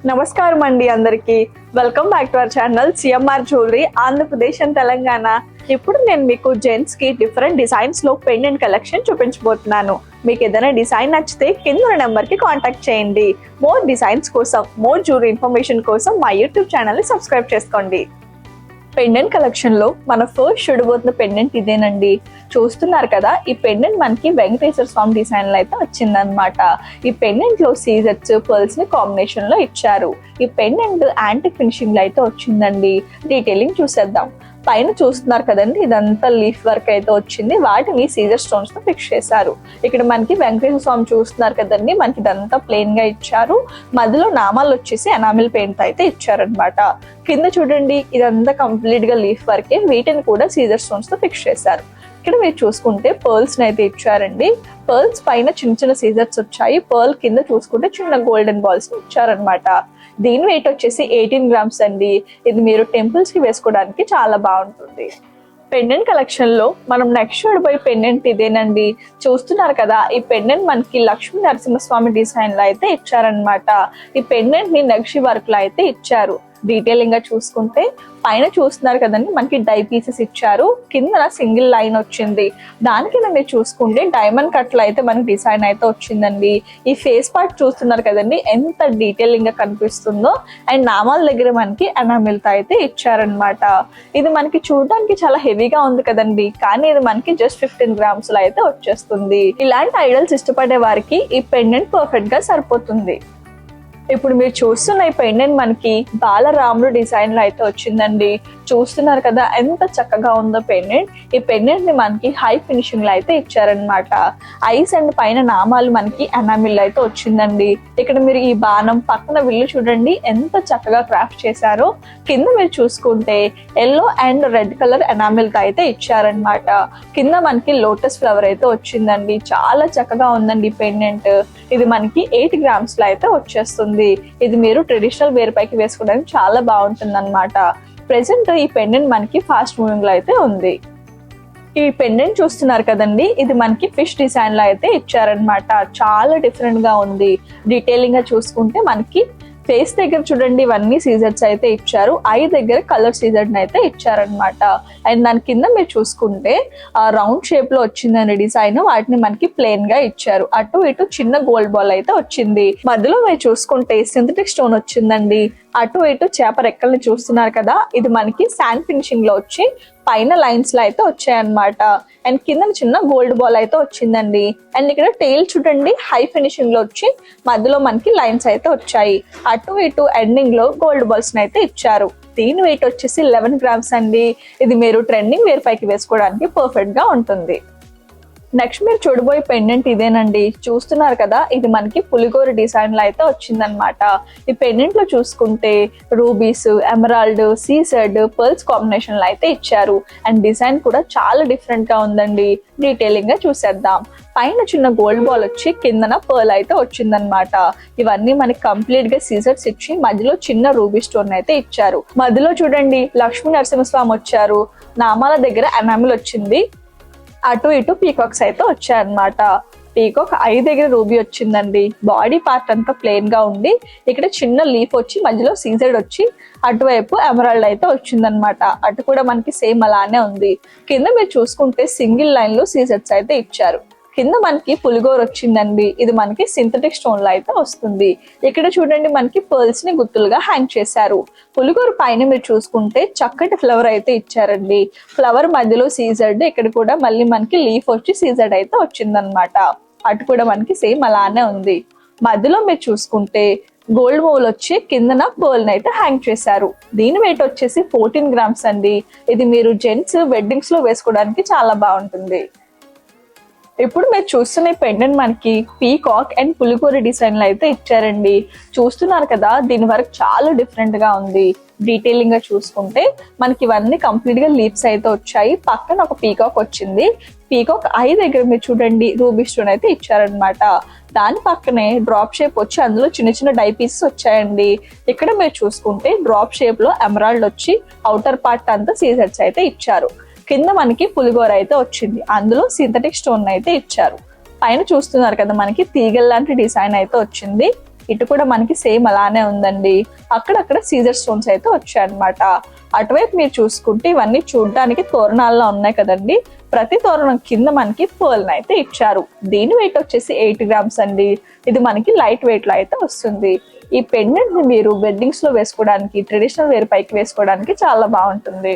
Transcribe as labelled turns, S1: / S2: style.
S1: నమస్కారం అండి అందరికి. Welcome back to our channel CMR jewellery Andhra Pradesh and Telangana. ఇప్పుడు నేను మీకు జెంట్స్ కి డిఫరెంట్ డిజైన్స్ లో పెండెంట్ కలెక్షన్ చూపించబోతున్నాను. మీకు ఏదైనా డిజైన్ నచ్చితే కింద నెంబర్ కి కాంటాక్ట్ చేయండి. మోర్ డిజైన్స్ కోసం, మోర్ జ్యువెలరీ ఇన్ఫర్మేషన్ కోసం మా యూట్యూబ్ ఛానల్ ని సబ్స్క్రైబ్ చేసుకోండి. పెండెంట్ కలెక్షన్ లో మన ఫస్ట్ చూడబోతున్న పెండెంట్ ఇదేనండి. చూస్తున్నారు కదా, ఈ పెండెంట్ మనకి వెంకటేశ్వర స్వామి డిజైన్ లో అయితే వచ్చిందనమాట. ఈ పెండెంట్ లో సీజర్స్, పర్ల్స్ ని కాంబినేషన్ లో ఇచ్చారు. ఈ పెండెంట్ యాంటిక్ ఫినిషింగ్ లో అయితే వచ్చిందండి. డీటెయిలింగ్ చూసేద్దాం. పైన చూస్తున్నారు కదండి, ఇదంతా లీఫ్ వర్క్ అయితే వచ్చింది. వాటిని సీజర్ స్టోన్స్ తో ఫిక్స్ చేశారు. ఇక్కడ మనకి వెంకటేశ్వర స్వామి చూస్తున్నారు కదండి, మనకి ఇదంతా ప్లెయిన్ గా ఇచ్చారు. మధ్యలో నామాలు వచ్చేసి ఎనామిల్ పెయింట్ అయితే ఇచ్చారనమాట. కింద చూడండి, ఇదంతా కంప్లీట్ గా లీఫ్ వర్కే. వీటిని కూడా సీజర్ స్టోన్స్ తో ఫిక్స్ చేశారు. ఇక్కడ మీరు చూసుకుంటే పర్ల్స్ అయితే ఇచ్చారండి. పర్ల్స్ పైన చిన్న చిన్న సీజర్స్ వచ్చాయి. పర్ల్ కింద చూసుకుంటే చిన్న గోల్డెన్ బాల్స్ ఇచ్చారనమాట. దీని వెయిట్ వచ్చేసి 18 గ్రామ్స్ అండి. ఇది మీరు టెంపుల్స్ కి వేసుకోవడానికి చాలా బాగుంటుంది. పెండెంట్ కలెక్షన్ లో మనం నెక్స్ట్ చూడబోయే పెండెంట్ ఇదేనండి. చూస్తున్నారు కదా, ఈ పెండెంట్ మనకి లక్ష్మీ నరసింహస్వామి డిజైన్ లో అయితే ఇచ్చారనమాట. ఈ పెండెంట్ ని నక్షి వర్క్ లో అయితే ఇచ్చారు. డీటెయిలింగ్ గా చూసుకుంటే పైన చూస్తున్నారు కదండి, మనకి డై పీసెస్ ఇచ్చారు. కింద సింగిల్ లైన్ వచ్చింది. దాని కింద మీరు చూసుకుంటే డైమండ్ కట్ లో అయితే మనకి డిజైన్ అయితే వచ్చిందండి. ఈ ఫేస్ పార్ట్ చూస్తున్నారు కదండి, ఎంత డీటెయిలింగ్ గా కనిపిస్తుందో. అండ్ నామాల దగ్గర మనకి ఎనామిల్ తో అయితే ఇచ్చారనమాట. ఇది మనకి చూడడానికి చాలా హెవీగా ఉంది కదండి, కానీ ఇది మనకి జస్ట్ 15 గ్రామ్స్ లో అయితే వచ్చేస్తుంది. ఇలాంటి ఐడల్స్ ఇష్టపడే వారికి ఈ పెండెంట్ పర్ఫెక్ట్ గా సరిపోతుంది. ఇప్పుడు మీరు చూస్తున్న ఈ పెండెంట్ మనకి బాలరాముడు డిజైన్ లో అయితే వచ్చిందండి. చూస్తున్నారు కదా, ఎంత చక్కగా ఉందో పెండెంట్. ఈ పెండెంట్ ని మనకి హై ఫినిషింగ్ లో అయితే ఇచ్చారనమాట. ఐస్ అండ్ పైన నామాలు మనకి ఎనామిల్ అయితే వచ్చిందండి. ఇక్కడ మీరు ఈ బాణం పక్కన విల్లు చూడండి, ఎంత చక్కగా క్రాఫ్ట్ చేశారో. కింద మీరు చూసుకుంటే yellow and red colour enamel తో అయితే ఇచ్చారనమాట. కింద మనకి లోటస్ ఫ్లవర్ అయితే వచ్చిందండి. చాలా చక్కగా ఉందండి పెండెంట్. ఇది మనకి 8 గ్రామ్స్ లో అయితే వచ్చేస్తుంది. ఇది మీరు ట్రెడిషనల్ వేర్ పైకి వేసుకోవడానికి చాలా బాగుంటుంది అనమాట. ప్రెసెంట్ ఈ పెండెంట్ మనకి ఫాస్ట్ మూవింగ్ లో అయితే ఉంది. ఈ పెండెంట్ చూస్తున్నారు కదండి, ఇది మనకి ఫిష్ డిజైన్ లో అయితే ఇచ్చారనమాట. చాలా డిఫరెంట్ గా ఉంది. డీటెయిలింగ్ గా చూసుకుంటే మనకి ఫేస్ దగ్గర చూడండి, ఇవన్నీ సీజర్స్ అయితే ఇచ్చారు. ఐ దగ్గర కలర్ సీజర్ అయితే ఇచ్చారనమాట. అండ్ దాని కింద మీరు చూసుకుంటే రౌండ్ షేప్ లో వచ్చిందని డిజైన్. వాటిని మనకి ప్లెయిన్ గా ఇచ్చారు. అటు ఇటు చిన్న గోల్డ్ బాల్ అయితే వచ్చింది. మధ్యలో మీరు చూసుకుంటే సింథటిక్ స్టోన్ వచ్చిందండి. అటు ఇటు చేప రెక్కల్ని చూస్తున్నారు కదా, ఇది మనకి శాండ్ ఫినిషింగ్ లో వచ్చి పైన లైన్స్ లో అయితే వచ్చాయన్నమాట. అండ్ కింద చిన్న గోల్డ్ బాల్ అయితే వచ్చిందండి. అండ్ ఇక్కడ టెయిల్ చూడండి, హై ఫినిషింగ్ లో వచ్చి మధ్యలో మనకి లైన్స్ అయితే వచ్చాయి. అటు ఇటు ఎండింగ్ లో గోల్డ్ బాల్స్ అయితే ఇచ్చారు. దీని వెయిట్ వచ్చేసి 11 గ్రామ్స్ అండి. ఇది మీరు ట్రెండింగ్ వేర్ పైకి వేసుకోవడానికి పర్ఫెక్ట్ గా ఉంటుంది. నెక్స్ట్ మీరు చూడబోయే పెండెంట్ ఇదేనండి. చూస్తున్నారు కదా, ఇది మనకి పులిగోర డిజైన్ లో అయితే వచ్చిందనమాట. ఈ పెండెంట్ లో చూసుకుంటే రూబీస్, ఎమరాల్డ్, సీసెడ్, పర్ల్స్ కాంబినేషన్ లో అయితే ఇచ్చారు. అండ్ డిజైన్ కూడా చాలా డిఫరెంట్ గా ఉందండి. డీటెయిలింగ్ గా చూసేద్దాం. పైన చిన్న గోల్డ్ బాల్ వచ్చి కిందన పర్ల్ అయితే వచ్చిందనమాట. ఇవన్నీ మనకి కంప్లీట్ గా సీజర్స్ ఇచ్చి మధ్యలో చిన్న రూబీ స్టోన్ అయితే ఇచ్చారు. మధ్యలో చూడండి లక్ష్మీ నరసింహస్వామి వచ్చారు. నామాల దగ్గర ఎనామిల్ వచ్చింది. అటు ఇటు పీకాక్స్ అయితే వచ్చాయన్నమాట. పీకాక్ ఐ దగ్గర రూబీ వచ్చిందండి. బాడీ పార్ట్ అంతా ప్లెయిన్ గా ఉండి ఇక్కడ చిన్న లీఫ్ వచ్చి మధ్యలో సీజెడ్ వచ్చి అటువైపు ఎమరాల్డ్ అయితే వచ్చిందనమాట. అటు కూడా మనకి సేమ్ అలానే ఉంది. కింద మీరు చూసుకుంటే సింగిల్ లైన్ లో సీజెడ్స్ అయితే ఇచ్చారు. కింద మనకి పులిగోర వచ్చిందండి. ఇది మనకి సింథటిక్ స్టోన్ లో అయితే వస్తుంది. ఇక్కడ చూడండి, మనకి పర్ల్స్ ని గుత్తులుగా హ్యాంగ్ చేశారు. పులిగోర పైన మీరు చూసుకుంటే చక్కటి ఫ్లవర్ అయితే ఇచ్చారండి. ఫ్లవర్ మధ్యలో సీజర్డ్, ఇక్కడ కూడా మళ్ళీ మనకి లీఫ్ వచ్చి సీజర్డ్ అయితే వచ్చిందనమాట. అటు కూడా మనకి సేమ్ అలానే ఉంది. మధ్యలో మీరు చూసుకుంటే గోల్డ్ మోల్ వచ్చి కిందన పర్ల్ అయితే హ్యాంగ్ చేశారు. దీని వెయిట్ వచ్చేసి 14 గ్రామ్స్ అండి. ఇది మీరు జెంట్స్ వెడ్డింగ్స్ లో వేసుకోవడానికి చాలా బాగుంటుంది. ఇప్పుడు మీరు చూస్తున్న పెండెంట్ మనకి పీకాక్ అండ్ పులిగోర డిజైన్ లో అయితే ఇచ్చారండి. చూస్తున్నారు కదా, దీని వరకు చాలా డిఫరెంట్ గా ఉంది. డీటెయిలింగ్ గా చూసుకుంటే మనకి ఇవన్నీ కంప్లీట్ గా లీవ్స్ అయితే వచ్చాయి. పక్కన ఒక పీకాక్ వచ్చింది. పీకాక్ ఐ దగ్గర మీరు చూడండి రూబీ స్టోన్ అయితే ఇచ్చారనమాట. దాని పక్కనే డ్రాప్ షేప్ వచ్చి అందులో చిన్న చిన్న డై పీసెస్ వచ్చాయండి. ఇక్కడ మీరు చూసుకుంటే డ్రాప్ షేప్ లో ఎమరాల్డ్ వచ్చి అవుటర్ పార్ట్ అంతా సీజర్స్ అయితే ఇచ్చారు. కింద మనకి పులిగోర అయితే వచ్చింది. అందులో సింథటిక్ స్టోన్ అయితే ఇచ్చారు. పైన చూస్తున్నారు కదా, మనకి తీగల్ లాంటి డిజైన్ అయితే వచ్చింది. ఇటు కూడా మనకి సేమ్ అలానే ఉందండి. అక్కడక్కడ సీజర్ స్టోన్స్ అయితే వచ్చాయన్నమాట. అటువైపు మీరు చూసుకుంటే ఇవన్నీ చూడడానికి తోరణాల్లో ఉన్నాయి కదండి. ప్రతి తోరణం కింద మనకి పర్ల్ అయితే ఇచ్చారు. దీని వెయిట్ వచ్చేసి 80 గ్రామ్స్ అండి. ఇది మనకి లైట్ వెయిట్ లో అయితే వస్తుంది. ఈ పెండెంట్ ని మీరు వెడ్డింగ్స్ లో వేసుకోవడానికి, ట్రెడిషనల్ వేర్ పైకి వేసుకోవడానికి చాలా బాగుంటుంది.